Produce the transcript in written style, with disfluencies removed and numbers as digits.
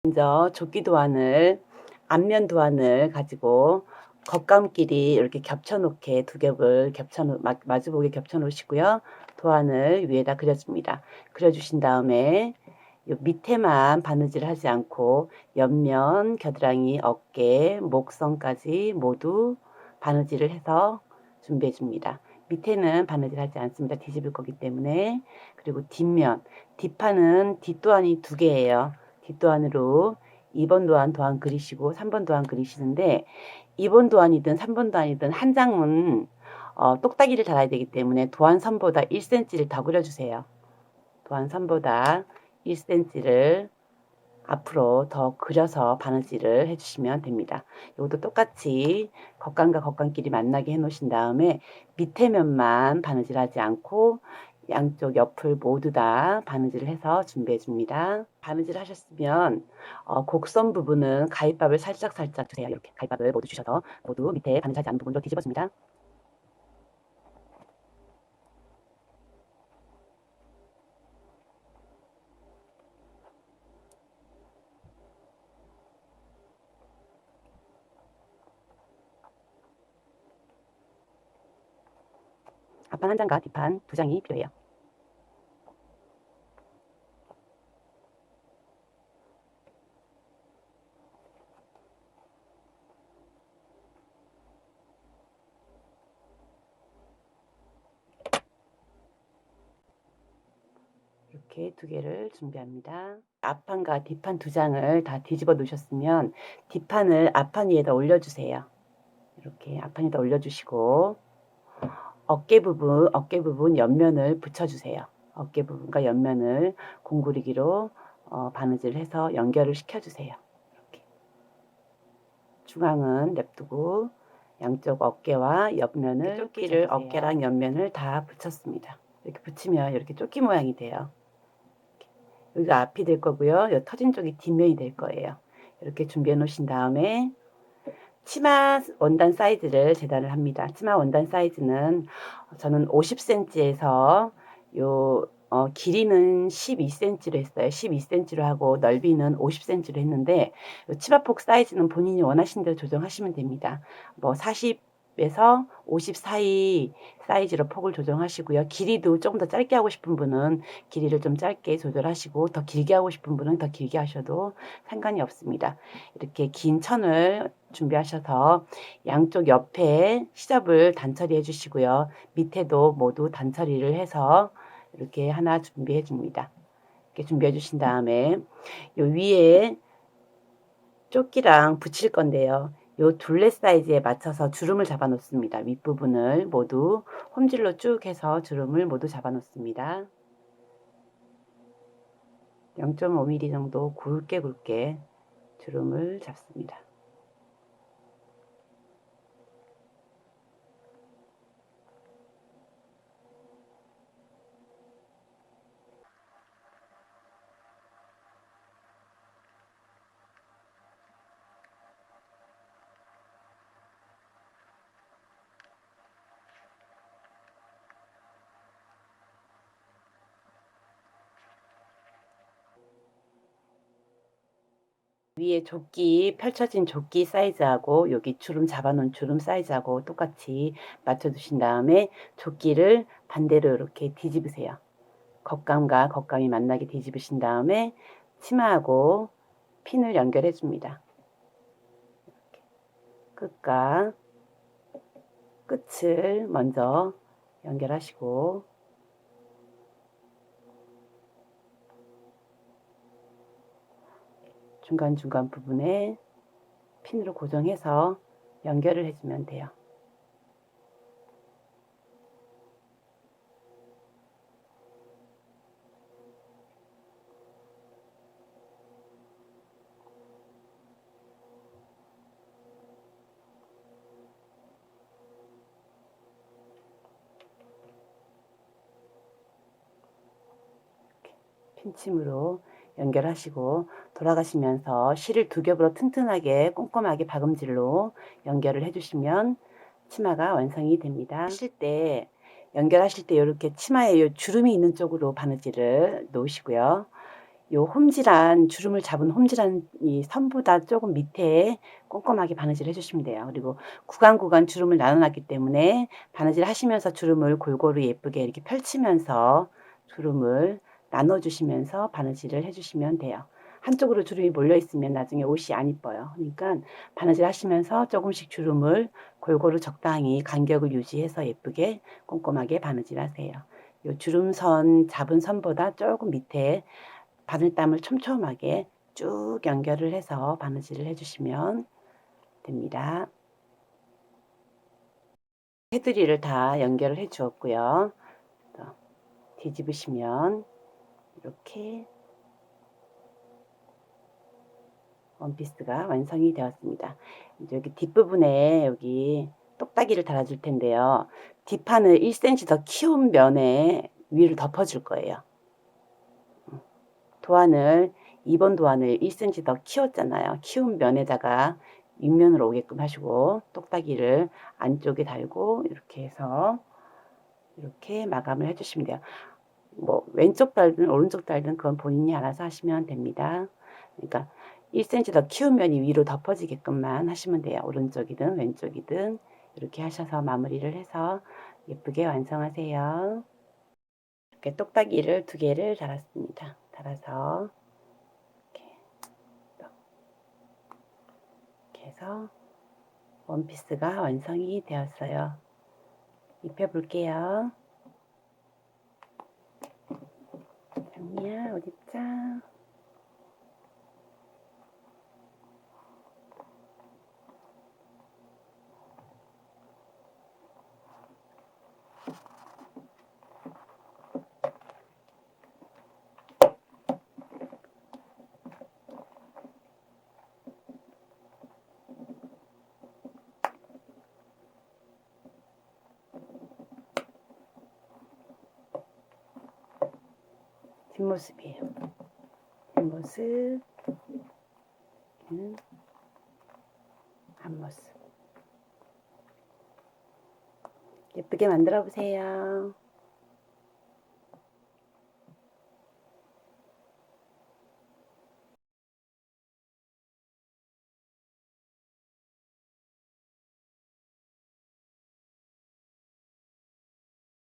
먼저 조끼 도안을 앞면 도안을 가지고 겉감끼리 이렇게 겹쳐 놓게 두 겹을 마주보게 겹쳐 놓으시고요. 도안을 위에다 그려줍니다. 그려주신 다음에 요 밑에만 바느질을 하지 않고 옆면, 겨드랑이, 어깨, 목선까지 모두 바느질을 해서 준비해 줍니다. 밑에는 바느질 하지 않습니다. 뒤집을 거기 때문에. 그리고 뒷면, 뒷판은 뒷도안이 두 개예요. 뒷도안으로 2번 도안 그리시고 3번 도안 그리시는데 2번 도안이든 3번 도안이든 한 장은 똑딱이를 달아야 되기 때문에 도안 선보다 1cm를 더 그려주세요. 도안 선보다 1cm를 앞으로 더 그려서 바느질을 해주시면 됩니다. 이것도 똑같이 겉감과 겉감끼리 만나게 해 놓으신 다음에 밑에 면만 바느질하지 않고 양쪽 옆을 모두 다 바느질을 해서 준비해 줍니다. 바느질 하셨으면 곡선 부분은 가위밥을 살짝 주세요. 이렇게 가위밥을 모두 주셔서 모두 밑에 바느질하지 않은 부분으로 뒤집어줍니다. 앞판 한 장과 뒷판 두 장이 필요해요. 이렇게 두 개를 준비합니다. 앞판과 뒷판 두 장을 다 뒤집어 놓으셨으면 뒷판을 앞판 위에다 올려주세요. 이렇게 앞판 위에다 올려주시고 어깨 부분 옆면을 붙여주세요. 어깨 부분과 옆면을 공구리기로 바느질을 해서 연결을 시켜주세요. 이렇게 중앙은 냅두고 양쪽 어깨와 옆면을 조끼를 어깨랑 옆면을 다 붙였습니다. 이렇게 붙이면 이렇게 조끼 모양이 돼요. 여기가 앞이 될 거고요. 이 터진 쪽이 뒷면이 될 거예요. 이렇게 준비해 놓으신 다음에 치마 원단 사이즈를 재단을 합니다. 치마 원단 사이즈는 저는 50cm에서 요 길이는 12cm로 했어요. 12cm로 하고 넓이는 50cm로 했는데 치마폭 사이즈는 본인이 원하시는 대로 조정하시면 됩니다. 뭐 40에서 50 사이 사이즈로 폭을 조정하시고요. 길이도 조금 더 짧게 하고 싶은 분은 길이를 좀 짧게 조절하시고 더 길게 하고 싶은 분은 더 길게 하셔도 상관이 없습니다. 이렇게 긴 천을 준비하셔서 양쪽 옆에 시접을 단처리 해주시고요. 밑에도 모두 단처리를 해서 이렇게 하나 준비해 줍니다. 이렇게 준비해 주신 다음에 요 위에 조끼랑 붙일 건데요. 요 둘레 사이즈에 맞춰서 주름을 잡아 놓습니다. 윗부분을 모두 홈질로 쭉 해서 주름을 모두 잡아 놓습니다. 0.5mm 정도 굵게 주름을 잡습니다. 위에 조끼 펼쳐진 조끼 사이즈하고 여기 주름 잡아놓은 주름 사이즈하고 똑같이 맞춰 주신 다음에 조끼를 반대로 이렇게 뒤집으세요. 겉감과 겉감이 만나게 뒤집으신 다음에 치마하고 핀을 연결해 줍니다. 끝과 끝을 먼저 연결하시고 중간중간 부분에 핀으로 고정해서 연결을 해주면 돼요. 핀침으로 연결하시고 돌아가시면서 실을 두 겹으로 튼튼하게 꼼꼼하게 박음질로 연결을 해주시면 치마가 완성이 됩니다. 연결하실 때 이렇게 치마에 요 주름이 있는 쪽으로 바느질을 놓으시고요. 요 홈질한 주름을 잡은 홈질한 이 선보다 조금 밑에 꼼꼼하게 바느질을 해 주시면 돼요. 그리고 구간 주름을 나눠 놨기 때문에 바느질 하시면서 주름을 골고루 예쁘게 이렇게 펼치면서 주름을 나눠 주시면서 바느질을 해 주시면 돼요. 한쪽으로 주름이 몰려 있으면 나중에 옷이 안 이뻐요. 그러니까 바느질 하시면서 조금씩 주름을 골고루 적당히 간격을 유지해서 예쁘게 꼼꼼하게 바느질 하세요. 요 주름선 잡은 선보다 조금 밑에 바늘땀을 촘촘하게 쭉 연결을 해서 바느질을 해주시면 됩니다. 테두리를 다 연결을 해 주었고요. 뒤집으시면 이렇게 원피스가 완성이 되었습니다. 이제 여기 뒷부분에 여기 똑딱이를 달아줄 텐데요. 뒷판을 1cm 더 키운 면에 위를 덮어줄 거예요. 도안을 2번 도안을 1cm 더 키웠잖아요. 키운 면에다가 윗면으로 오게끔 하시고 똑딱이를 안쪽에 달고 이렇게 해서 이렇게 마감을 해주시면 돼요. 뭐 왼쪽 달든 오른쪽 달든 그건 본인이 알아서 하시면 됩니다. 그러니까 1cm 더 키운 면이 위로 덮어지게끔만 하시면 돼요. 오른쪽이든 왼쪽이든 이렇게 하셔서 마무리를 해서 예쁘게 완성하세요. 이렇게 똑딱이를 2개를 달았습니다. 달아서 이렇게 해서 원피스가 완성이 되었어요. 입혀볼게요. 장미야, 옷 입자. 뒷모습이에요. 뒷모습, 앞모습. 예쁘게 만들어 보세요.